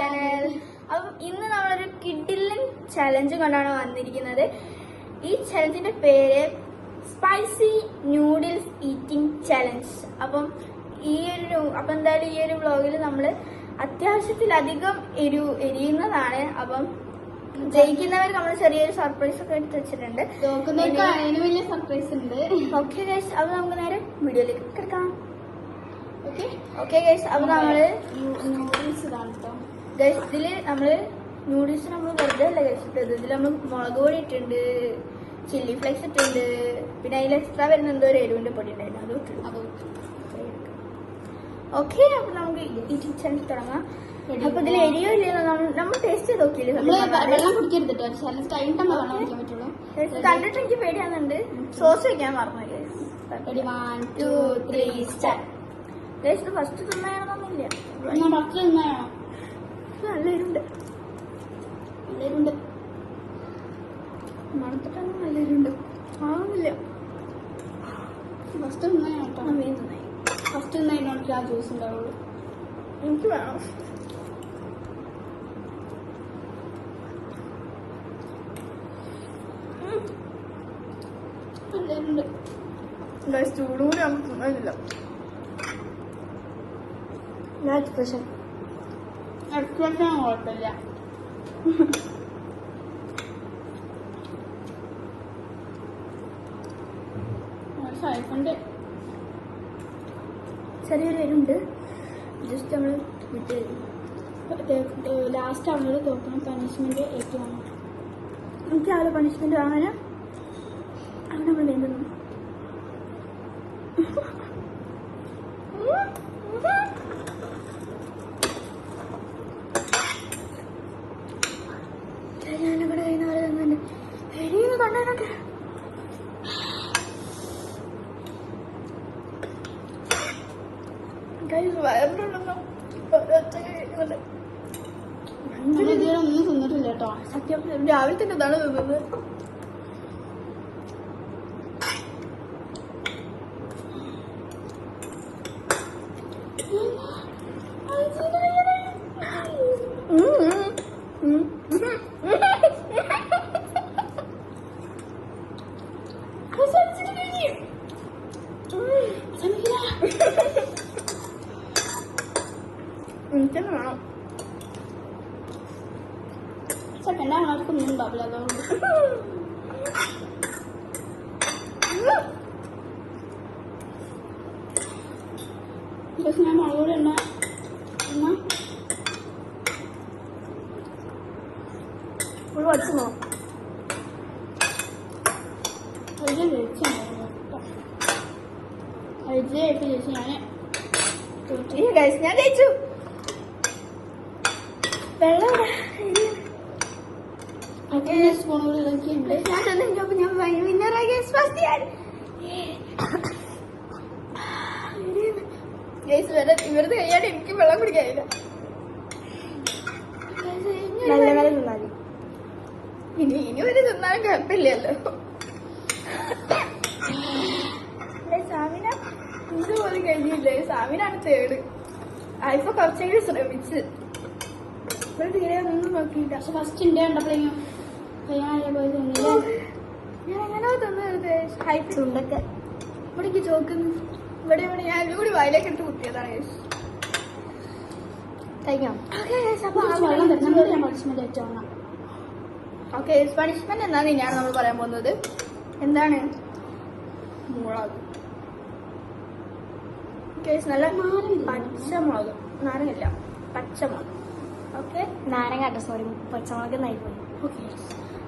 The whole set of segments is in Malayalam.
ചാനൽ. അപ്പം ഇന്ന് നമ്മളൊരു കിഡിലൻ ചലഞ്ച് കൊണ്ടാണ് വന്നിരിക്കുന്നത്. ഈ ചലഞ്ചിന്റെ പേര് സ്പൈസി നൂഡിൽസ് ഈറ്റിംഗ് ചലഞ്ച്. അപ്പം എന്തായാലും ഈ ഒരു വ്ളോഗിൽ നമ്മൾ അത്യാവശ്യത്തിലധികം എരിയുന്നതാണ്. അപ്പം ജയിക്കുന്നവർ നമ്മൾ ചെറിയൊരു സർപ്രൈസ് ഒക്കെ എടുത്ത് വെച്ചിട്ടുണ്ട്. വലിയ സർപ്രൈസ് ഉണ്ട്. ഓക്കെ ഗൈസ്, അപ്പൊ നമുക്ക് നേരെ വീഡിയോയിലേക്ക് കിടക്കാം. ഓക്കെ ഗൈസ്, അപ്പൊ നമ്മള് നൂഡിൽസ് കാണട്ടോ ഗൈസ്. ഇതില് നമ്മള് നൂഡിൽസ് നമ്മൾ വെറുതെ അല്ല കഴിച്ചിട്ടത്. ഇതിൽ നമ്മൾ മുളക് പൊടി ഇട്ടുണ്ട്, ചില്ലി ഫ്ലേക്സ് ഇട്ടുണ്ട്, പിന്നെ അതിൽ എക്സ്ട്രാ വരുന്ന എന്തോ ഒരു എരിവിന്റെ പൊടി ഉണ്ടായിരുന്നു, അത് ഇട്ടു. ഓക്കെ, അപ്പൊ നമുക്ക് ഈറ്റിംഗ് ചലഞ്ച് തുടങ്ങാം. അപ്പൊ ഇതിൽ എരിയോ ഇല്ലയോ നമ്മൾ ടേസ്റ്റ് ചെയ്ത് നോക്കിയില്ലേ? വെള്ളം കുടിക്കരുത് കണ്ടിട്ട് എനിക്ക് പേടിയാകുന്നുണ്ട്. സോസ് വെക്കാൻ മറന്നു ഗൈസ്. 1 2 3 സ്റ്റാർട്ട്. ഗൈസ്, ഫസ്റ്റ് തിന്നാണെന്നൊന്നുമില്ല. നല്ല എരിവുണ്ട്. മണത്തിട്ടൊന്നും നല്ല എരിവുണ്ട്. ആവുന്നില്ല. ഫസ്റ്റ് തിന്നതിനോട് ആ ജ്യൂസ് ഉണ്ടാവുള്ളൂ. എനിക്ക് വേണം. ചൂടുകൂടി നമുക്ക് തിന്നാനില്ല. എക്സ്പ്രഷൻ കുഴപ്പമില്ല. ചെറിയൊരു എരിവുണ്ട്. ജസ്റ്റ് നമ്മൾ വിട്ട് ലാസ്റ്റ് അവളോട് തോക്കണം. പണിഷ്മെന്റ് ഏറ്റുവാങ്ങണം. എനിക്ക് ആ പണിഷ്മെന്റ് വാങ്ങാൻ അവിടെ നമ്മൾ വേണ്ടുന്നു. ഞാനിവിടെ കഴിഞ്ഞാൽ തന്നെ എരിയുന്നു കണ്ടതിനൊക്കെ. വയറിനുണ്ടെന്നോ ഒന്നും തിന്നിട്ടില്ല കേട്ടോ. സത്യം, രാവിലെ തന്നെ ഇതാണ് തിന്നത്. എനിക്കെന്നെ വേണം. സെക്കൻഡ് ആണോ കുഞ്ഞുണ്ടാവില്ല, അതുകൊണ്ട് ഞാൻ മുളകോട് എണ്ണ ഫുൾ പഠിച്ചോ? ഞാൻ ജയിച്ചു. വെള്ളം സ്പൂണുകൾ ഇതൊക്കെയുണ്ട്. ഞാൻ വിന്നറായി. ഇവരുടെ കഴിയാണ്ട് എനിക്ക് വെള്ളം കുടിക്കാനില്ല. നല്ല നല്ല തിന്നാല് ഇനി വരെ തിന്നാലും കുഴപ്പമില്ലല്ലോ. സാമിന ഇതുപോലെ കഴിഞ്ഞില്ലേ? സാമിനാണ് തേട്. ഇപ്പൊ കുറച്ചെങ്കിലും ശ്രമിച്ച് ഇവിടെ തീരെ ഒന്നും നോക്കിയില്ല. പക്ഷെ ഫസ്റ്റ് ഇന്ത്യ കണ്ടപ്പോഴേക്കും ഞാൻ എങ്ങനെയോ തിന്നത് ചുണ്ടൊക്കെ ഇവിടേക്ക് ചോക്കുന്നു. ഇവിടെ ഞാൻ എല്ലാം കൂടി വയലേക്ക് എടുത്ത് കുത്തിയതാണ്. ഓക്കെ, പണിഷ്മെന്റ് എന്താന്ന് ഇനിയാണ് നമ്മൾ പറയാൻ പോകുന്നത്. എന്താണ്? മുളക്. നല്ല പച്ചമുളക്, നാരങ്ങല്ല, പച്ചമുളക്. ഓക്കെ, നാരങ്ങ സോറി, പച്ചമുളക് നായിപ്പോയി. ഓക്കെ,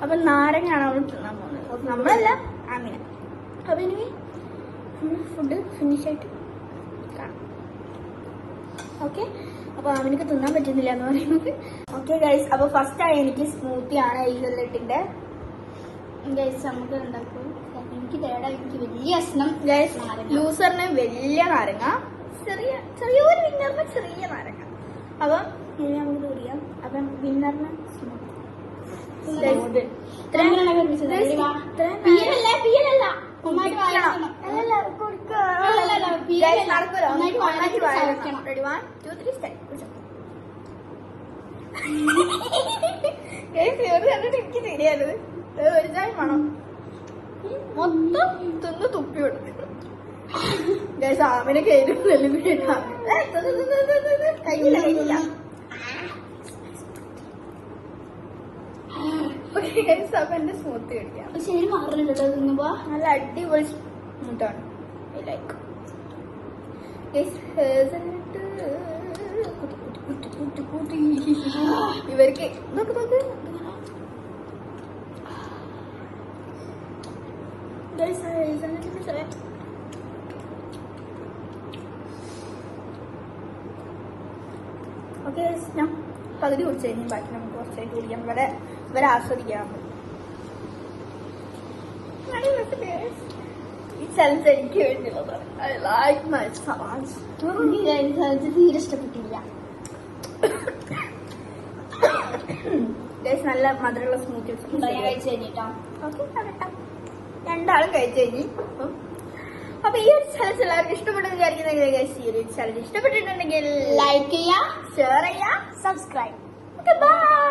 അപ്പൊ നാരങ്ങയാണ് നമ്മൾ തിന്നാൻ പോകുന്നത്. നമ്മളല്ല, ആമിന. അപ്പൊ ഇനി ഫുഡ് ഫിനിഷ് ആയിട്ട് കാണാം. ഓക്കെ, അപ്പൊ ആമിനക്ക് തിന്നാൻ പറ്റുന്നില്ല എന്ന് പറയുന്നത്. ഓക്കെ ഗൈസ്, അപ്പൊ ഫസ്റ്റ് ആണ് എനിക്ക് സ്മൂത്തി ആണ് ഈഗലിട്ടിന്റെ. ഗൈസ് നമുക്ക് ഉണ്ടാക്കും. എനിക്ക് തേടാ, എനിക്ക് വലിയ അസ്നം. ഗൈസ്, ലൂസറിന് വലിയ നാരങ്ങ, ചെറിയൊരു വിന്നറിന് ചെറിയ നാരങ്ങ. അപ്പം ഇനി നമുക്ക് കുടിക്കാം. അപ്പം വിന്നറിന് സ്മൂത്തി. കണ്ടിട്ട് എനിക്ക് ശരിയായത് ഒരു ചായ മണം മൊത്തം തിന്ന് തുപ്പി കൊടുത്തു. സാമിനെ കയറുന്നല്ലോ കഴിയില്ല കഴിയില്ല. എന്റെ സ്മൂത്ത് കഴിക്കാം. ശരി മാറില്ല കേട്ടോ തിന്നുമ്പോ. നല്ല അടിപൊളി സ്മൂത്താണ്. I like. ഇവർക്ക് നോക്ക് നോക്ക് ഓക്കെ. ഞാൻ പകുതി കുടിച്ചു കഴിഞ്ഞാൽ ബാക്കി നമുക്ക് കുറച്ചായിട്ട് കുടിക്കാം. ഇവരെ ആസ്വദിക്കാം. ഈ ചലഞ്ച് എനിക്ക് വേണ്ടിയുള്ളതാണ്. I like my challenge. തീരെ ഇഷ്ടപ്പെട്ടില്ല. നല്ല മധുരമുള്ള സ്മൂത്തീസ് കഴിച്ചു കഴിഞ്ഞിട്ടോ. രണ്ടാളും കഴിച്ചു കഴിഞ്ഞു. അപ്പൊ ഈ ഒരു ചലഞ്ച് എല്ലാവർക്കും ഇഷ്ടപ്പെട്ടെന്ന് വിചാരിക്കുന്നെങ്കിൽ ഈ ഒരു ചലഞ്ച് ഇഷ്ടപ്പെട്ടിട്ടുണ്ടെങ്കിൽ ലൈക്ക് ചെയ്യാ, ഷെയർ ചെയ്യാ, സബ്സ്ക്രൈബ്. ബൈ.